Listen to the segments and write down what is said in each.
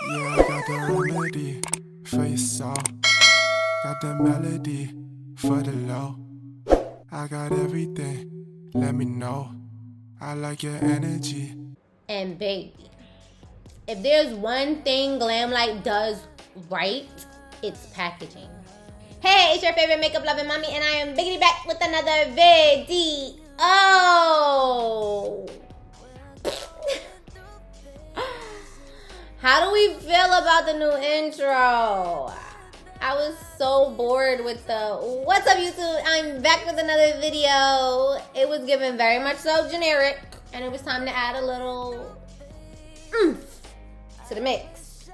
Yeah, I got the remedy for your soul. Got the melody for the low. I got everything, let me know. I like your energy. And baby, if there's one thing Glam Light does right, it's packaging. Hey, it's your favorite makeup loving mommy, and I am Biggity back with another video. How do we feel about the new intro? I was so bored with the what's up YouTube? I'm back with another video. It was given very much so generic, and it was time to add a little oomph to the mix.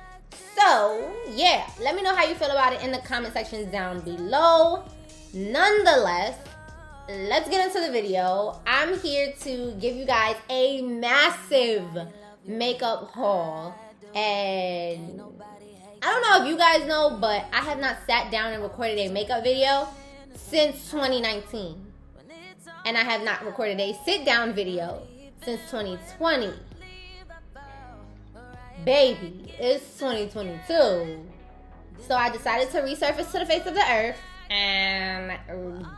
So yeah, let me know how you feel about it in the comment section down below. Nonetheless, let's get into the video. I'm here to give you guys a massive makeup haul. And I don't know if you guys know, but I have not sat down and recorded a makeup video since 2019. And I have not recorded a sit down video since 2020. Baby, it's 2022. So I decided to resurface to the face of the earth and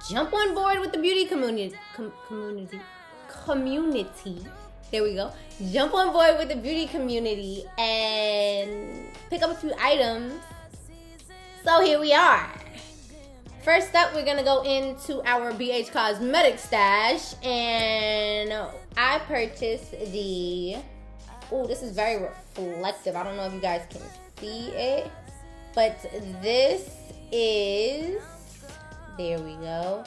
jump on board with the beauty community. There we go. Jump on board with the beauty community and pick up a few items. So here we are. First up, we're gonna go into our BH Cosmetics stash, and I purchased the, oh, this is very reflective. I don't know if you guys can see it, but this is, there we go,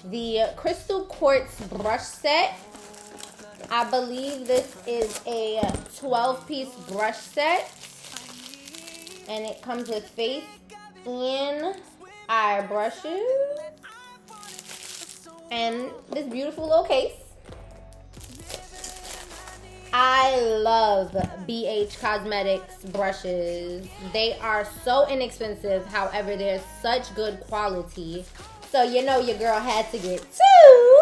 the Crystal Quartz brush set. I believe this is a 12-piece brush set, and it comes with face and eye brushes, and this beautiful little case. I love BH Cosmetics brushes. They are so inexpensive, however, they're such good quality. So you know your girl had to get two.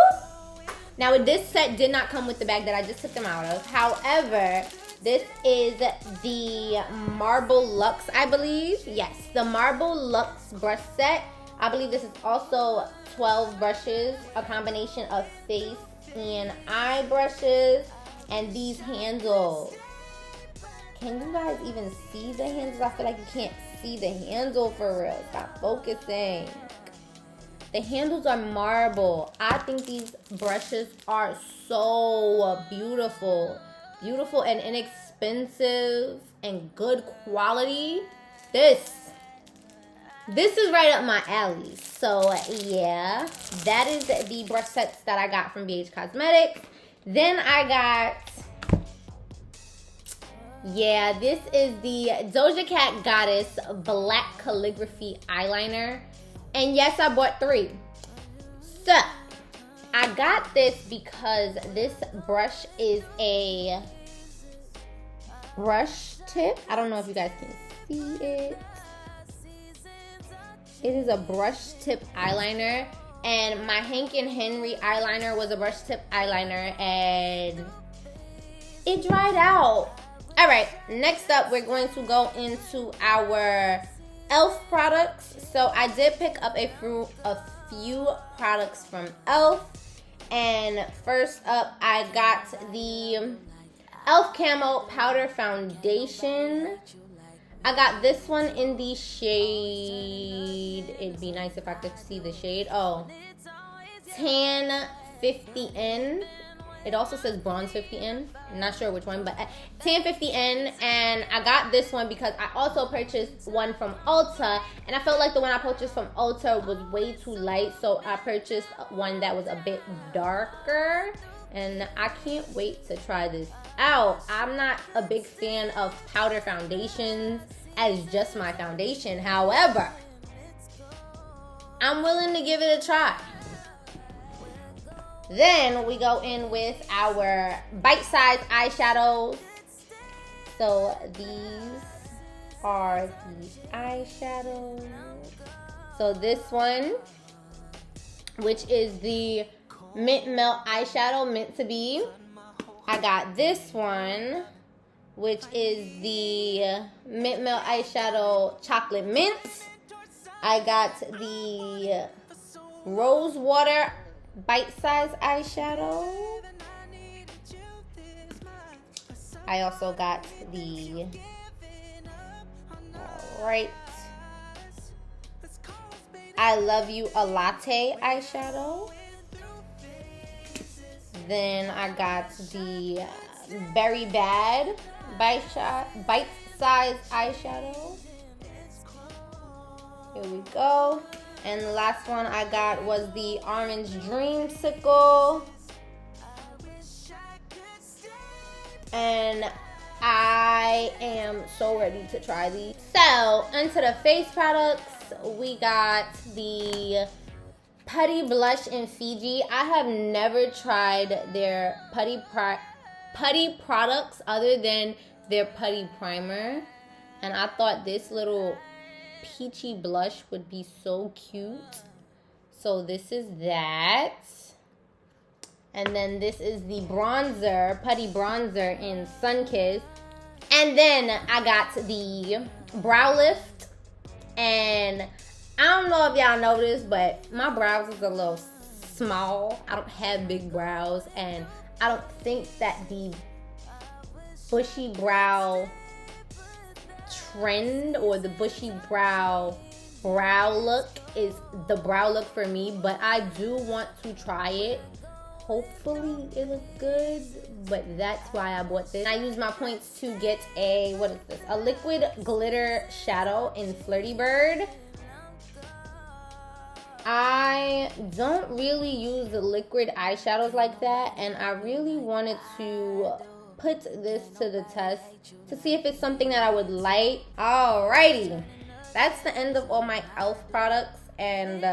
Now, this set did not come with the bag that I just took them out of. However, this is the Marble Luxe, I believe. Yes, the Marble Luxe brush set. I believe this is also 12 brushes, a combination of face and eye brushes, and these handles. Can you guys even see the handles? I feel like you can't see the handle for real. Stop focusing. The handles are marble. I think these brushes are so beautiful. Beautiful and inexpensive and good quality. This is right up my alley. So yeah, that is the brush sets that I got from BH Cosmetics. Then I got, yeah, this is the Doja Cat Goddess Black Calligraphy Eyeliner. And yes, I bought 3. So, I got this because this brush is a brush tip. I don't know if you guys can see it. It is a brush tip eyeliner. And my Hank and Henry eyeliner was a brush tip eyeliner. And it dried out. Alright, next up, we're going to go into our e.l.f. products. So I did pick up a few products from e.l.f. And first up, I got the e.l.f. Camo Powder Foundation. I got this one in the shade, it'd be nice if I could see the shade. Oh, Tan 50N. It also says Bronze 50N. I'm not sure which one, but Tan 50N. And I got this one because I also purchased one from Ulta. And I felt like the one I purchased from Ulta was way too light. So I purchased one that was a bit darker. And I can't wait to try this out. I'm not a big fan of powder foundations as just my foundation. However, I'm willing to give it a try. Then we go in with our bite-sized eyeshadows. So these are the eyeshadows. So this one, which is the Mint Melt eyeshadow, meant to be. I got this one, which is the Mint Melt Eyeshadow Chocolate Mint. I got the Rose Water Bite Size Eyeshadow. I also got the I Love You a Latte eyeshadow. Then I got the Very Bad Bite Size eyeshadow. Here we go. And the last one I got was the Orange Dreamsicle. And I am so ready to try these. So, into the face products, we got the Putty Blush in Fiji. I have never tried their putty products other than their putty primer. And I thought this little peachy blush would be so cute. So this is that. And then this is the bronzer, putty bronzer in Sunkissed. And then I got the brow lift. And I don't know if y'all know this, but my brows is a little small. I don't have big brows. And I don't think that the bushy brow trend or the bushy brow look is the brow look for me. But I do want to try it. Hopefully it looks good, but that's why I bought this. I used my points to get a, what is this? A liquid glitter shadow in Flirty Bird. I don't really use the liquid eyeshadows like that, and I really wanted to put this to the test to see if it's something that I would like. Alrighty, that's the end of all my e.l.f. products, and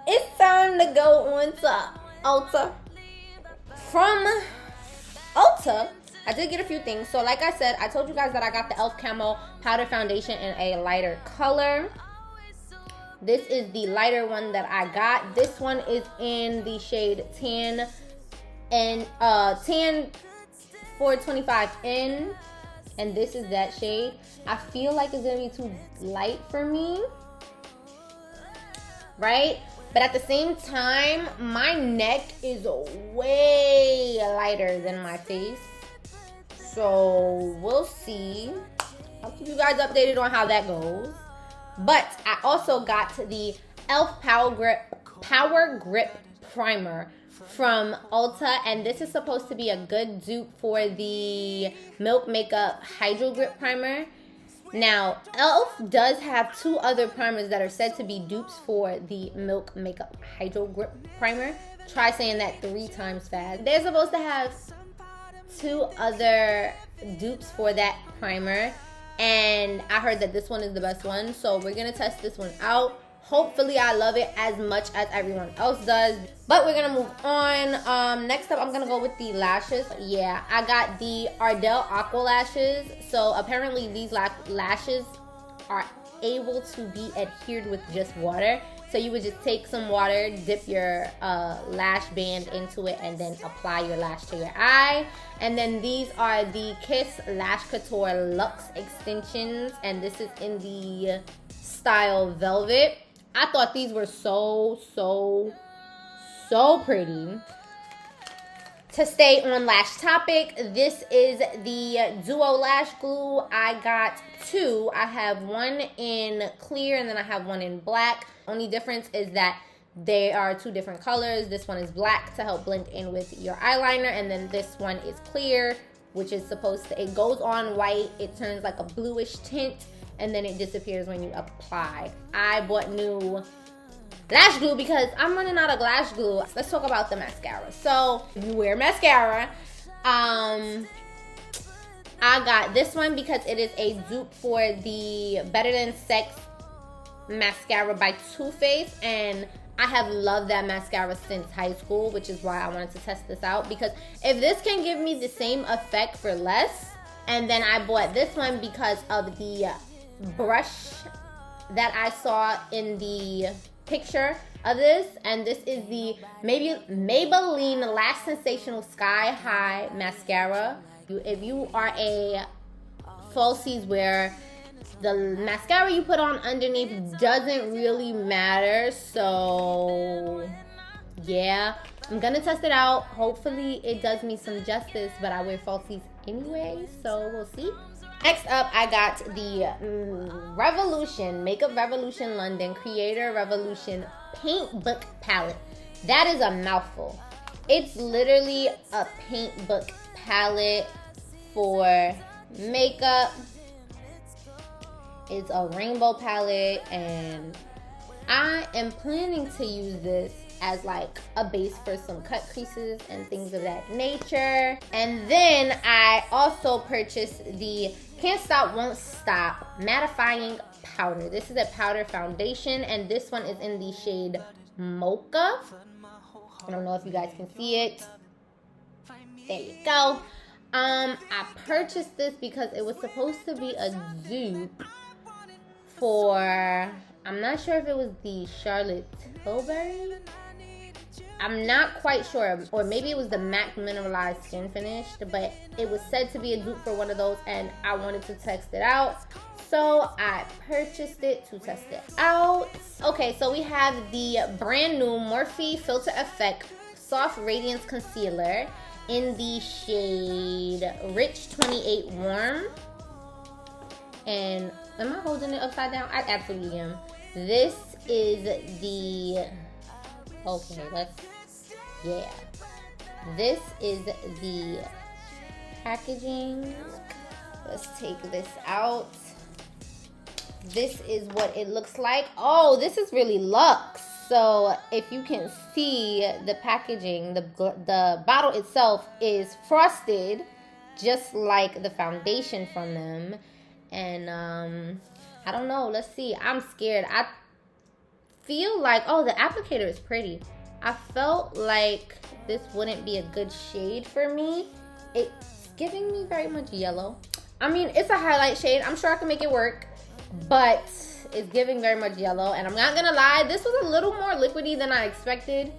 it's time to go on to Ulta. From Ulta, I did get a few things. So like I said, I told you guys that I got the e.l.f. Camo Powder Foundation in a lighter color. This is the lighter one that I got. This one is in the shade Tan and Tan 425N. And this is that shade. I feel like it's gonna be too light for me, right? But at the same time, my neck is way lighter than my face. So we'll see. I'll keep you guys updated on how that goes. But I also got the e.l.f. Power Grip Primer from Ulta. And this is supposed to be a good dupe for the Milk Makeup Hydro Grip Primer. Now, e.l.f. does have two other primers that are said to be dupes for the Milk Makeup Hydro Grip Primer. Try saying that 3 times fast. They're supposed to have 2 other dupes for that primer. And I heard that this one is the best one. So we're going to test this one out. Hopefully I love it as much as everyone else does. But we're going to move on. Next up, I'm going to go with the lashes. Yeah, I got the Ardell Aqua lashes. So apparently these lashes are able to be adhered with just water. So you would just take some water, dip your lash band into it, and then apply your lash to your eye. And then these are the Kiss Lash Couture Luxe extensions. And this is in the style Velvet. I thought these were so pretty. To stay on lash topic, this is the Duo Lash Glue. I got 2. I have one in clear and then I have one in black. Only difference is that they are 2 different colors. This one is black to help blend in with your eyeliner, and then this one is clear, which is supposed to, it goes on white, it turns like a bluish tint, and then it disappears when you apply. I bought new lash glue because I'm running out of lash glue. Let's talk about the mascara. So you wear mascara. I got this one because it is a dupe for the Better Than Sex mascara by Too Faced, and I have loved that mascara since high school, which is why I wanted to test this out, because if this can give me the same effect for less. And then I bought this one because of the brush that I saw in the picture of this, and this is the Maybelline Lash Sensational Sky High Mascara. If you are a falsies where the mascara you put on underneath doesn't really matter, so yeah, I'm gonna test it out. Hopefully it does me some justice, but I wear falsies anyway, so we'll see. Next up, I got the Revolution, Makeup Revolution London Creator Revolution Paint Book Palette. That is a mouthful. It's literally a paint book palette for makeup. It's a rainbow palette, and I am planning to use this as like a base for some cut creases and things of that nature. And then I also purchased the Can't Stop Won't Stop mattifying powder. This is a powder foundation, and this one is in the shade Mocha. I don't know if you guys can see it. There you go. I purchased this because it was supposed to be a dupe for, I'm not sure if it was the Charlotte Tilbury. I'm not quite sure, or maybe it was the MAC Mineralized Skin Finish, but it was said to be a dupe for one of those, and I wanted to test it out, so I purchased it to test it out. Okay, so we have the brand new Morphe Filter Effect Soft Radiance Concealer in the shade Rich 28 Warm. And am I holding it upside down? I absolutely am. This is the, okay, yeah. This is the packaging. Let's take this out. This is what it looks like. Oh, this is really luxe. So if you can see the packaging, the bottle itself is frosted just like the foundation from them. And I don't know, let's see. I'm scared. I feel like, oh, the applicator is pretty. I felt like this wouldn't be a good shade for me. It's giving me very much yellow. I mean, it's a highlight shade. I'm sure I can make it work, but it's giving very much yellow. And I'm not gonna lie, this was a little more liquidy than I expected.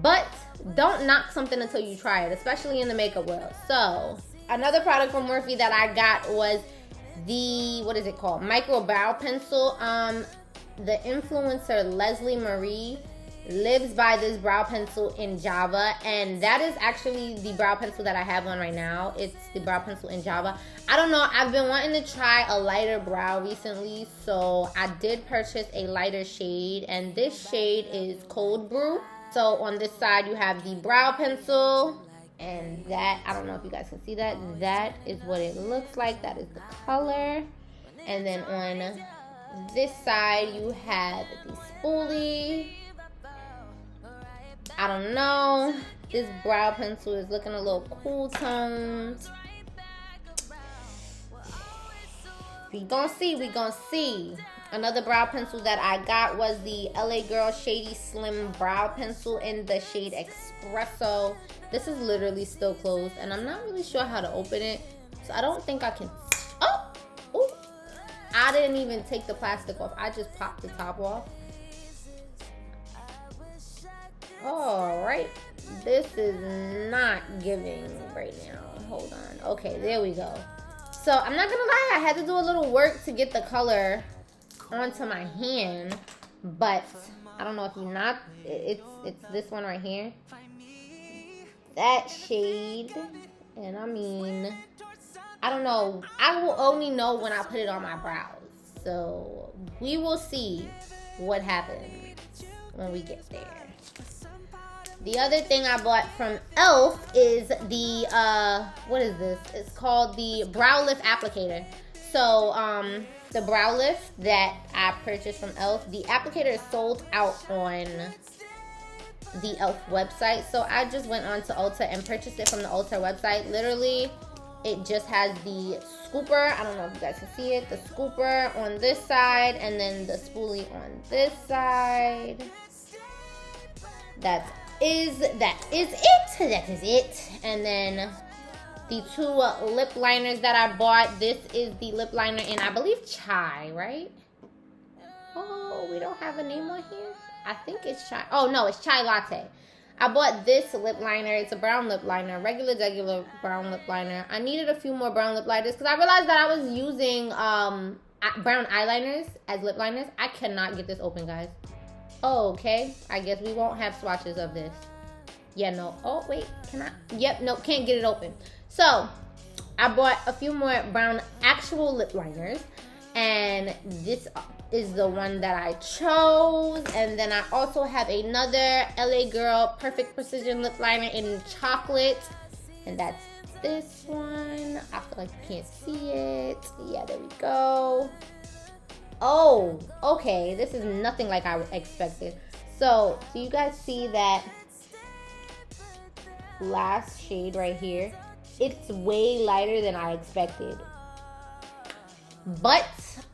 But don't knock something until you try it, especially in the makeup world. So another product from Morphe that I got was the, what is it called? Micro Brow Pencil. The influencer Leslie Marie lives by this brow pencil in Java, and that is actually the brow pencil that I have on right now. It's the brow pencil in Java. I don't know, I've been wanting to try a lighter brow recently, so I did purchase a lighter shade, and this shade is Cold Brew. So on this side you have the brow pencil, and that, I don't know if you guys can see that, that is what it looks like. That is the color. And then on this side you have the spoolie. I don't know. This brow pencil is looking a little cool toned. We gonna see. Another brow pencil that I got was the LA Girl Shady Slim Brow Pencil in the shade Espresso. This is literally still closed, and I'm not really sure how to open it, so I don't think I can. Oh! Ooh. I didn't even take the plastic off. I just popped the top off. Alright, this is not giving right now. Hold on. Okay, there we go. So I'm not gonna lie, I had to do a little work to get the color onto my hand, but I don't know if you not, it's this one right here. That shade, and I mean, I don't know. I will only know when I put it on my brows. So we will see what happens when we get there. The other thing I bought from e.l.f. is the, what is this? It's called the Brow Lift Applicator. So, the brow lift that I purchased from e.l.f., the applicator is sold out on the e.l.f. website. So I just went on to Ulta and purchased it from the Ulta website. Literally, it just has the scooper. I don't know if you guys can see it. The scooper on this side, and then the spoolie on this side. That is it. And then the two lip liners that I bought. This is the lip liner in, I believe, Chai, right? Oh, we don't have a name on here. I think it's Chai. Oh, no, it's Chai Latte. I bought this lip liner. It's a brown lip liner, regular brown lip liner. I needed a few more brown lip liners because I realized that I was using brown eyeliners as lip liners. I cannot get this open, guys. Oh, okay. I guess we won't have swatches of this. Yeah, no. Oh, wait. Can I? Yep, no, can't get it open. So, I bought a few more brown actual lip liners. And this is the one that I chose. And then I also have another LA Girl Perfect Precision lip liner in chocolate. And that's this one. I feel like you can't see it. Yeah, there we go. Oh, okay. This is nothing like I expected. So, do you guys see that last shade right here? It's way lighter than I expected. But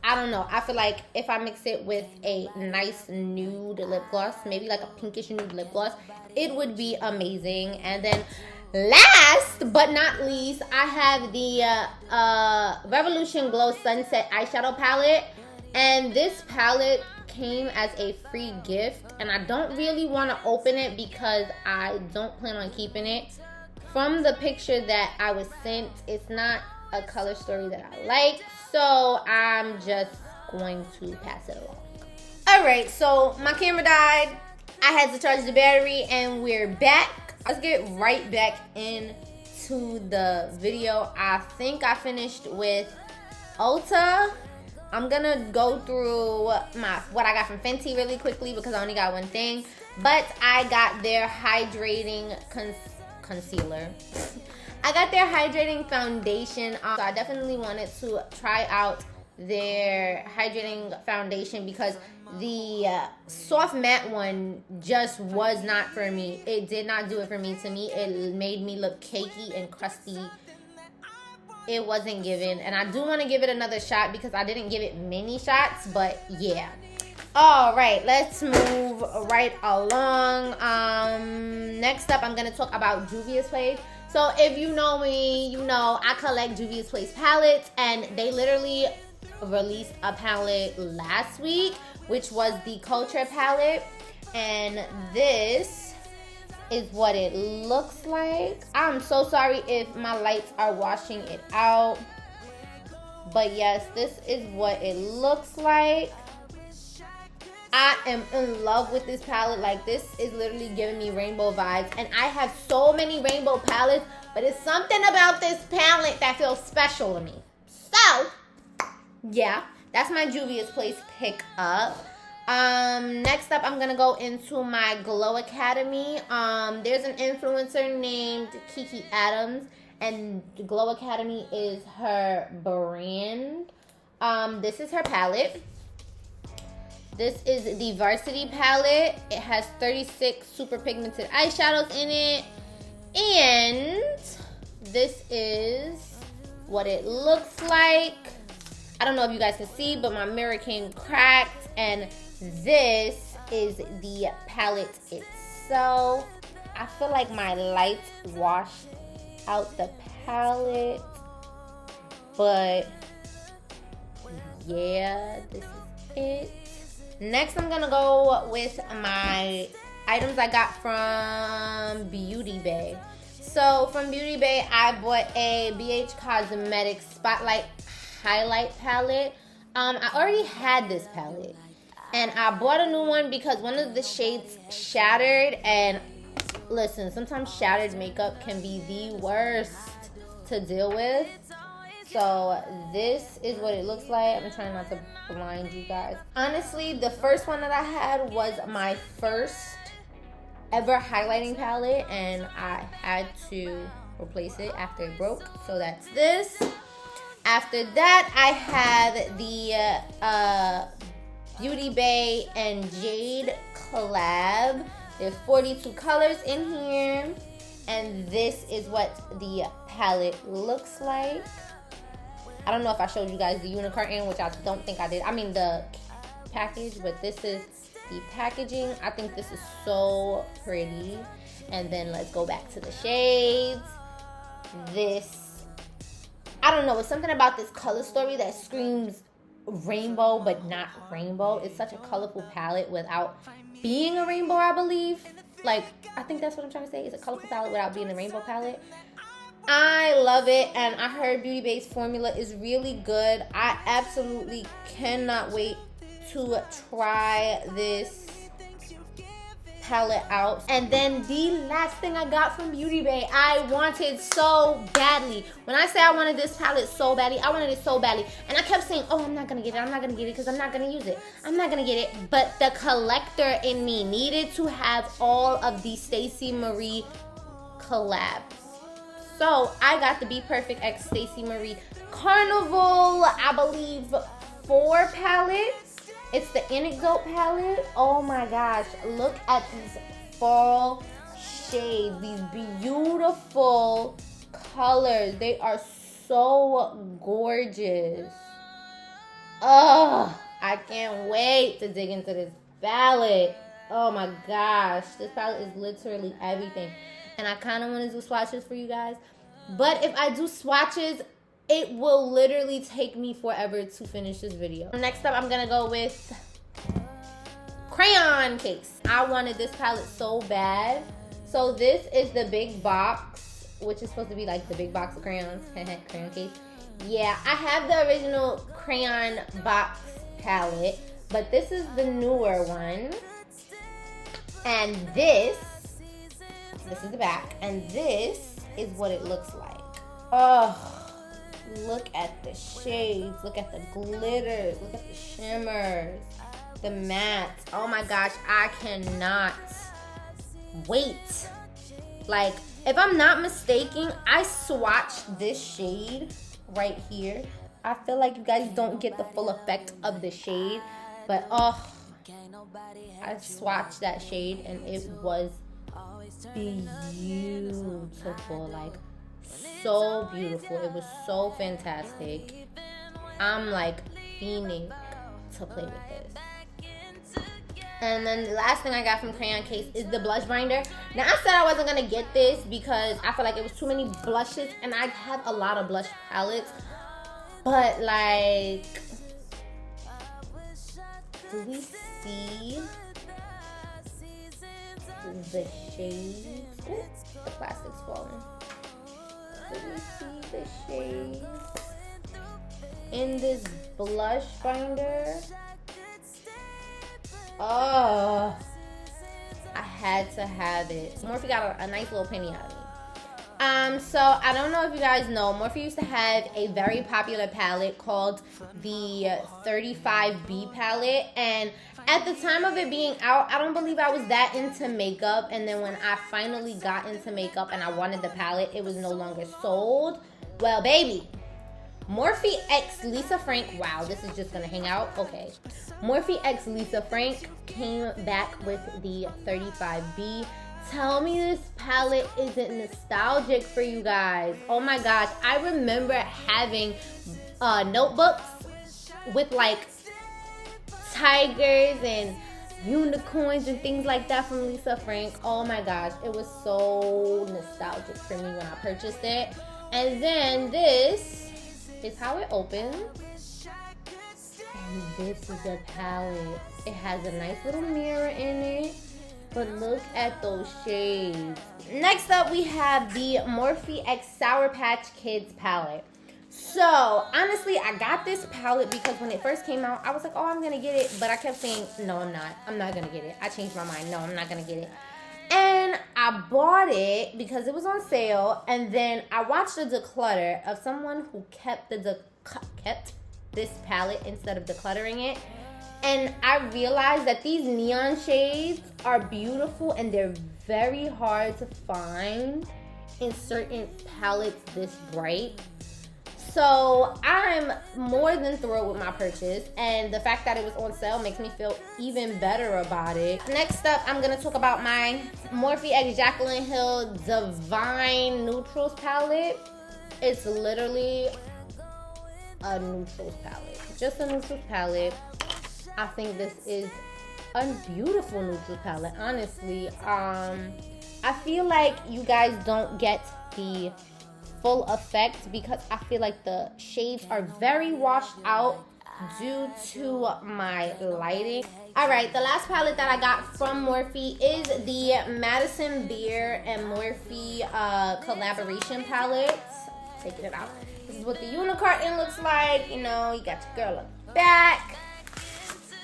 I don't know. I feel like if I mix it with a nice nude lip gloss, maybe like a pinkish nude lip gloss, it would be amazing. And then last but not least, I have the Revolution Glow Sunset eyeshadow palette. And this palette came as a free gift. And I don't really want to open it because I don't plan on keeping it. From the picture that I was sent, it's not a color story that I like, so I'm just going to pass it along. Alright, so my camera died. I had to charge the battery and we're back. Let's get right back into the video. I think I finished with Ulta. I'm gonna go through what I got from Fenty really quickly because I only got one thing. But I got their hydrating concealer. I got their hydrating foundation. So I definitely wanted to try out their hydrating foundation because the soft matte one just was not for me. It did not do it for me. To me, it made me look cakey and crusty. It wasn't given. And I do want to give it another shot because I didn't give it many shots. But yeah. All right, let's move right along. Next up, I'm going to talk about Juvia's Place. So if you know me, you know I collect Juvia's Place palettes, and they literally released a palette last week, which was the Couture palette, and this is what it looks like. I'm so sorry if my lights are washing it out, but yes, this is what it looks like. I am in love with this palette. Like, this is literally giving me rainbow vibes. And I have so many rainbow palettes, but it's something about this palette that feels special to me. So, yeah, that's my Juvia's Place pick up. Next up, I'm going to go into my Glow Academy. There's an influencer named Kiki Adams, and Glow Academy is her brand. This is her palette. This is the Varsity palette. It has 36 super pigmented eyeshadows in it. And this is what it looks like. I don't know if you guys can see, but my mirror came cracked. And this is the palette itself. I feel like my lights washed out the palette. But yeah, this is it. Next, I'm going to go with my items I got from Beauty Bay. So, from Beauty Bay, I bought a BH Cosmetics Spotlight Highlight Palette. I already had this palette. And I bought a new one because one of the shades shattered. And listen, sometimes shattered makeup can be the worst to deal with. So this is what it looks like. I'm trying not to blind you guys. Honestly, the first one that I had was my first ever highlighting palette, and I had to replace it after it broke. So that's this. After that, I have the Beauty Bay and Jade collab. There's 42 colors in here, and this is what the palette looks like. I don't know if I showed you guys the unicorn, which I don't think I did. I mean the package, but this is the packaging. I think this is so pretty. And then let's go back to the shades. This, I don't know, it's something about this color story that screams rainbow, but not rainbow. It's such a colorful palette without being a rainbow, I believe. Like, I think that's what I'm trying to say. It's a colorful palette without being a rainbow palette. I love it, and I heard Beauty Bay's formula is really good. I absolutely cannot wait to try this palette out. And then the last thing I got from Beauty Bay, I wanted so badly. When I say I wanted this palette so badly, I wanted it so badly. And I kept saying, oh, I'm not gonna get it, I'm not gonna get it, because I'm not gonna use it. I'm not gonna get it. But the collector in me needed to have all of the Stacey Marie collabs. So I got the Be Perfect X Stacey Marie Carnival, I believe, 4 palettes. It's the Anecdote palette. Oh my gosh, look at these fall shades, these beautiful colors. They are so gorgeous. Oh, I can't wait to dig into this palette. Oh my gosh, this palette is literally everything. And I kind of want to do swatches for you guys. But if I do swatches, it will literally take me forever to finish this video. Next up, I'm going to go with Crayon Cakes. I wanted this palette so bad. So this is the big box, which is supposed to be like the big box of crayons. Crayon Cakes. Yeah, I have the original Crayon Box Palette. But this is the newer one. And this is the back, and this is what it looks like. Oh, look at the shades, look at the glitters, look at the shimmers, the mattes. Oh my gosh, I cannot wait. Like, if I'm not mistaken, I swatched this shade right here. I feel like you guys don't get the full effect of the shade, but oh, I swatched that shade and it was beautiful, like so beautiful. It was so fantastic. I'm like fiending to play with this. And then the last thing I got from Crayon Cakes is the blush binder. Now I said I wasn't gonna get this because I feel like it was too many blushes, and I have a lot of blush palettes, but like, do we see the shades? Ooh, the plastic's falling. Do we see the shades in this blush binder? Oh, I had to have it. Morphe got a nice little penny out of me. So I don't know if you guys know, Morphe used to have a very popular palette called the 35B palette, and at the time of it being out, I don't believe I was that into makeup, and then when I finally got into makeup and I wanted the palette, it was no longer sold. Well, baby, Morphe x Lisa Frank, wow, this is just gonna hang out, okay. Morphe x Lisa Frank came back with the 35B. Tell me this palette isn't nostalgic for you guys. Oh my gosh, I remember having notebooks with like tigers and unicorns and things like that from Lisa Frank. Oh my gosh, it was so nostalgic for me when I purchased it. And then this is how it opens. And this is the palette. It has a nice little mirror in it. But look at those shades. Next up, we have the Morphe x Sour Patch Kids palette. So, honestly, I got this palette because when it first came out, I was like, oh, I'm going to get it. But I kept saying, no, I'm not. I'm not going to get it. I changed my mind. No, I'm not going to get it. And I bought it because it was on sale. And then I watched a declutter of someone who kept this palette instead of decluttering it. And I realized that these neon shades are beautiful and they're very hard to find in certain palettes this bright. So I'm more than thrilled with my purchase, and the fact that it was on sale makes me feel even better about it. Next up, I'm gonna talk about my Morphe x Jacqueline Hill Divine Neutrals palette. It's literally a neutrals palette, just a neutrals palette. I think this is a beautiful neutral palette, honestly. I feel like you guys don't get the full effect because I feel like the shades are very washed out due to my lighting. All right, the last palette that I got from Morphe is the Madison Beer and Morphe collaboration palette. Taking it out. This is what the unicorn looks like. You know, you got your girl on the back.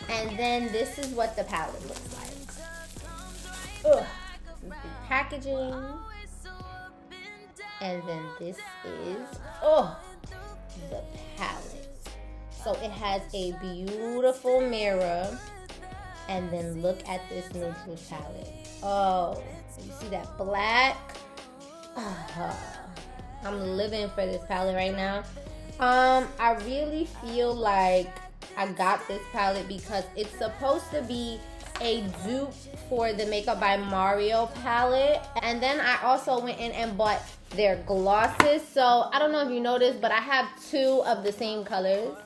And then this is what the palette looks like. Ugh. This is the packaging. And then this is, the palette. So it has a beautiful mirror. And then look at this neutral palette. Oh, you see that black? I'm living for this palette right now. I really feel like I got this palette because it's supposed to be a dupe for the Makeup by Mario palette. And then I also went in and bought their glosses. So I don't know if you noticed, but I have two of the same colors,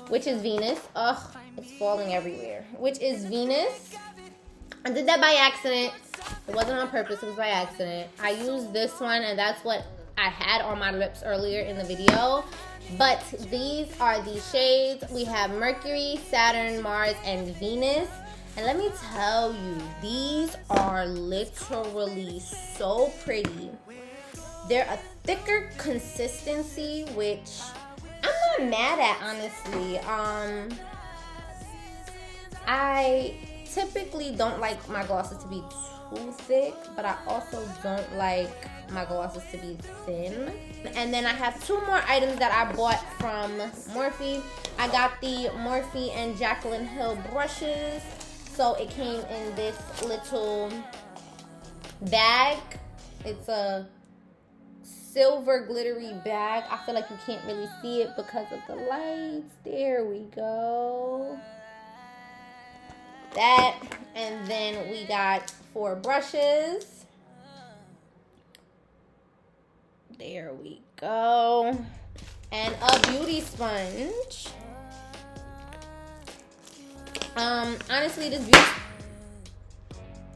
which is Venus. Ugh, it's falling everywhere. Which is Venus. I did that by accident. It wasn't on purpose, it was by accident. I used this one and that's what I had on my lips earlier in the video. But these are the shades. We have Mercury, Saturn, Mars, and Venus. And let me tell you, these are literally so pretty. They're a thicker consistency, which I'm not mad at, honestly. I typically don't like my glosses to be too thick, but I also don't like my glosses to be thin. And then I have two more items that I bought from Morphe. I got the Morphe and Jacqueline Hill brushes. So it came in this little bag. It's a silver glittery bag. I feel like you can't really see it because of the lights. There we go. That, and then we got 4 brushes. There we go. And a beauty sponge. Honestly, this beauty,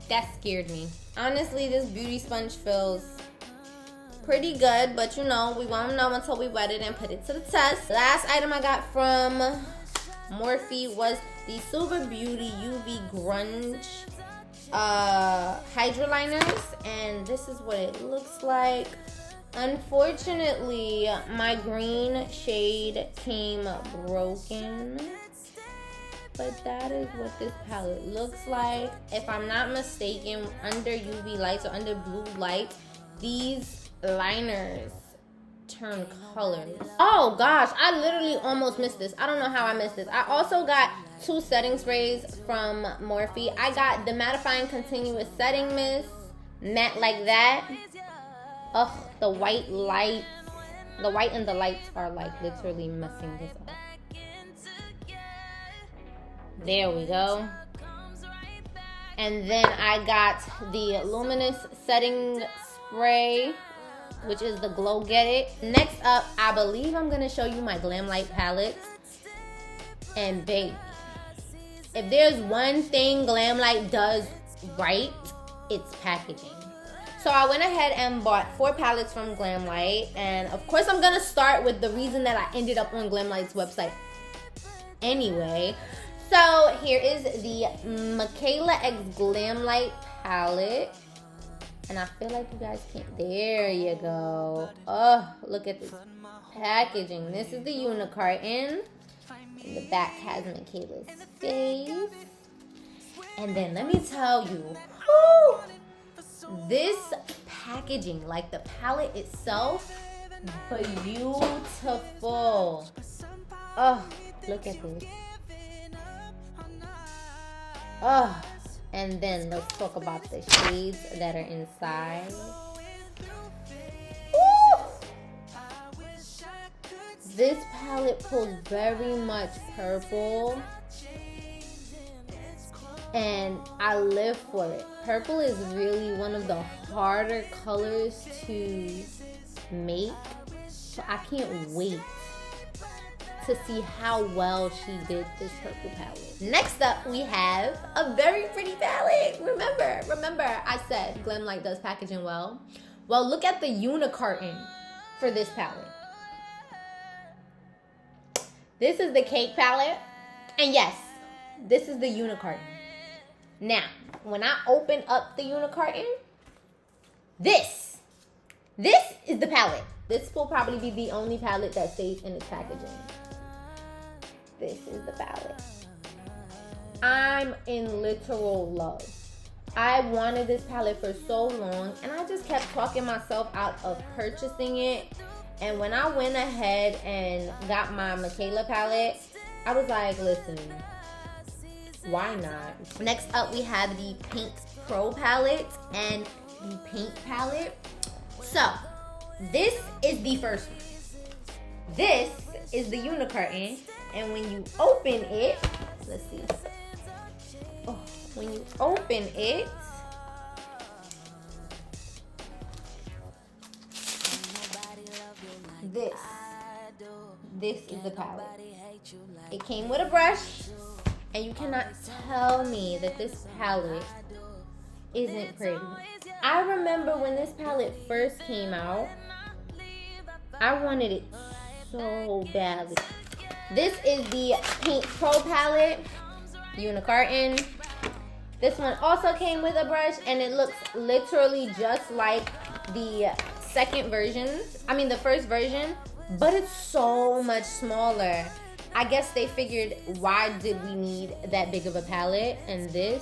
that scared me. Honestly, this beauty sponge feels pretty good, but you know, we won't know until we wet it and put it to the test. The last item I got from Morphe was the Silver Beauty UV Grunge Hydroliners, and this is what it looks like. Unfortunately, my green shade came broken, but that is what this palette looks like. If I'm not mistaken, under UV lights or under blue light, these liners turn colors. Oh gosh, I literally almost missed this. I don't know how I missed this. I also got 2 setting sprays from Morphe. I got the mattifying continuous setting mist, matte like that. Ugh, the white lights, the white and the lights are like literally messing this up. There we go. And then I got the luminous setting spray, which is the Glow Get It. Next up, I believe I'm gonna show you my Glam Light palettes. And baby, if there's one thing Glam Light does right, it's packaging. So I went ahead and bought 4 palettes from Glam Light. And of course I'm gonna start with the reason that I ended up on Glam Light's website anyway. So here is the Michaela X Glam Light palette. And I feel like you guys can't, there you go. Oh, look at this packaging. This is the unicorn. And the back has Michaela's face. And then let me tell you, whoo, this packaging, like the palette itself, beautiful. Oh, look at this. Oh, and then let's talk about the shades that are inside. Ooh! This palette pulls very much purple, and I live for it. Purple is really one of the harder colors to make, so I can't wait to see how well she did this purple palette. Next up, we have a very pretty palette. Remember, I said Glam Light does packaging well. Well, look at the unicorn for this palette. This is the Cake palette. And yes, this is the Unicarton. Now, when I open up the Unicarton, this is the palette. This will probably be the only palette that stays in its packaging. This is the palette. I'm in literal love. I wanted this palette for so long, and I just kept talking myself out of purchasing it. And when I went ahead and got my Michaela palette, I was like, listen, why not? Next up, we have the Pink Pro palette and the Pink palette. So, this is the first one. This is the Unicarton, and when you open it, let's see. Oh, when you open it, this is the palette. It came with a brush, and you cannot tell me that this palette isn't pretty. I remember when this palette first came out, I wanted it so badly. This is the Pink Pro palette, Unicarton. This one also came with a brush, and it looks literally just like the the first version, but it's so much smaller. I guess they figured, why did we need that big of a palette? And this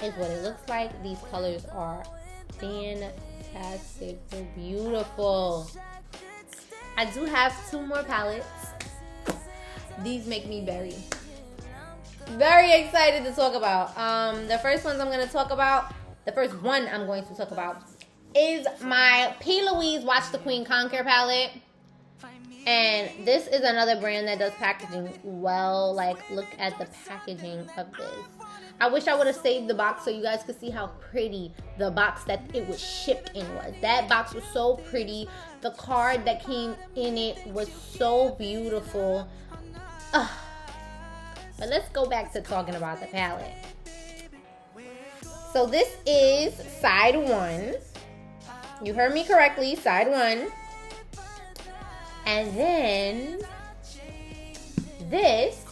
is what it looks like. These colors are fantastic. They're beautiful. I do have 2 more palettes. These make me very excited to talk about. The first one I'm going to talk about is my P. Louise Watch the Queen Conquer palette. And this is another brand that does packaging well. Like, look at the packaging of this. I wish I would have saved the box so you guys could see how pretty the box that it was shipped in was. That box was so pretty. The card that came in it was so beautiful. But let's go back to talking about the palette. So this is side 1. You heard me correctly, side 1. And then this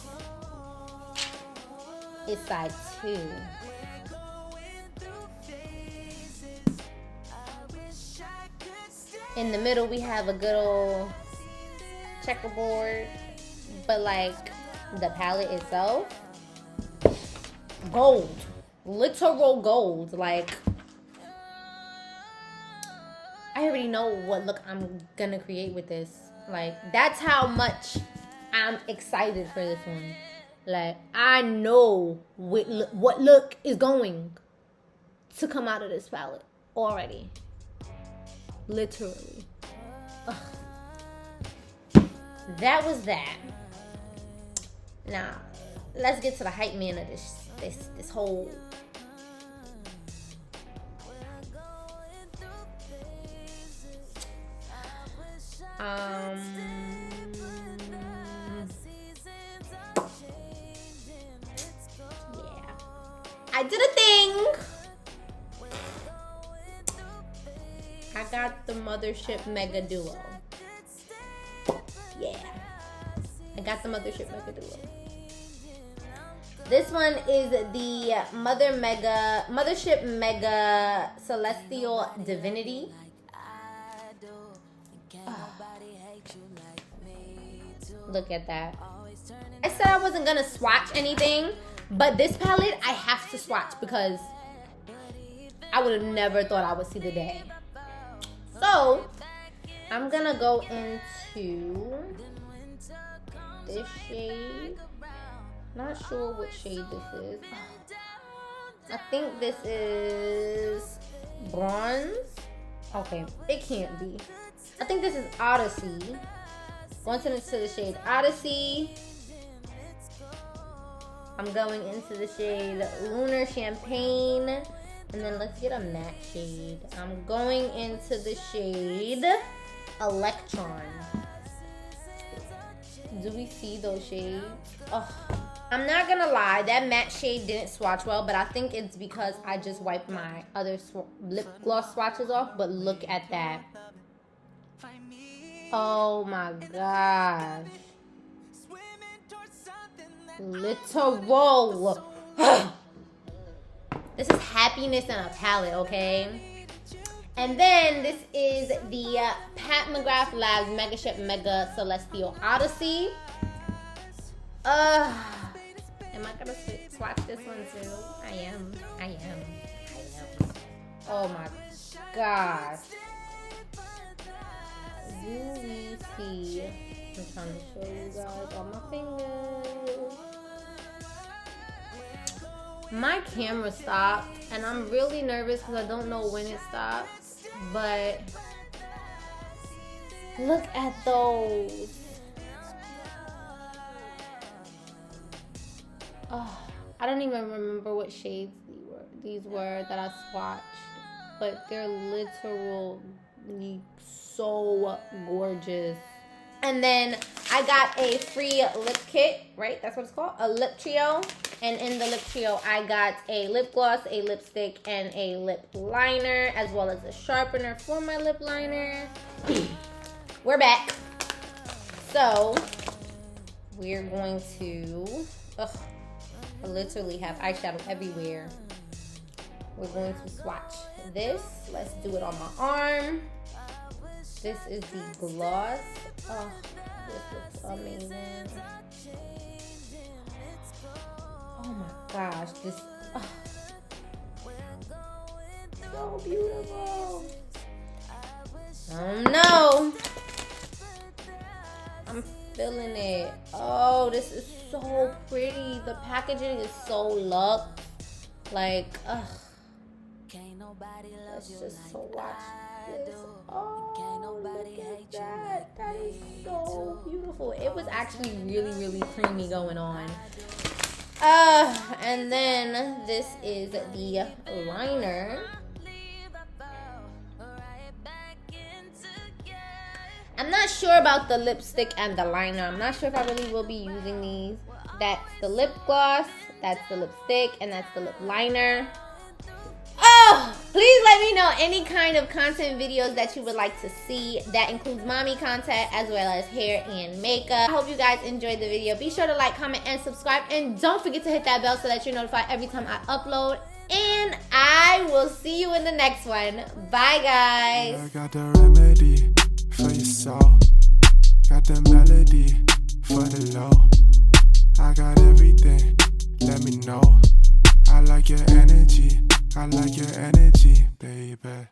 is side 2. In the middle, we have a good old checkerboard, but like the palette itself, gold, literal gold. Like, I already know what look I'm gonna create with this. Like, that's how much I'm excited for this one. Like, I know what look is going to come out of this palette already. Literally. Ugh. That was that. Now, let's get to the hype man of this whole. Yeah. I did a thing. I got the Mothership Mega Duo. Yeah. I got the Mothership Mega Duo. This one is the Mothership Mega Celestial Divinity. Look at that. I said I wasn't gonna swatch anything, but this palette I have to swatch because I would have never thought I would see the day. So I'm gonna go into this shade. Not sure what shade this is. I think this is bronze. Okay, it can't be. I think this is Odyssey. Going into the shade Odyssey. I'm going into the shade Lunar Champagne. And then let's get a matte shade. I'm going into the shade Electron. Do we see those shades? Oh, I'm not gonna lie, that matte shade didn't swatch well, but I think it's because I just wiped my other lip gloss swatches off. But look at that. Oh my gosh. Literal. This is happiness in a palette, okay? And then this is the Pat McGrath Labs Mega Ship Mega Celestial Odyssey. Am I gonna swatch this one too? I am. Oh my gosh. Do we see? I'm trying to show you guys on my fingers. My camera stopped, and I'm really nervous because I don't know when it stopped. But look at those. Oh, I don't even remember what shades these were that I swatched, but they're literally so gorgeous. And then I got a free lip kit, right? That's what it's called, a lip trio. And in the lip trio, I got a lip gloss, a lipstick, and a lip liner, as well as a sharpener for my lip liner. We're back. So we're going to, I literally have eyeshadow everywhere. We're going to swatch this. Let's do it on my arm. This is the gloss. Oh, this looks amazing. Oh my gosh, this so beautiful. Oh no, I'm feeling it. Oh, this is so pretty. The packaging is so luxe. Like, let's just watch this. Oh, look at that. That is so beautiful. It was actually really creamy going on. And then this is the liner. I'm not sure about the lipstick and the liner. I'm not sure if I really will be using these. That's the lip gloss, that's the lipstick, and that's the lip liner. Oh, please let me know any kind of content videos that you would like to see. That includes mommy content as well as hair and makeup. I hope you guys enjoyed the video. Be sure to like, comment, and subscribe. And don't forget to hit that bell so that you're notified every time I upload. And I will see you in the next one. Bye, guys. I got the remedy for your soul. Got the melody for the low. I got everything, let me know. I like your energy, baby.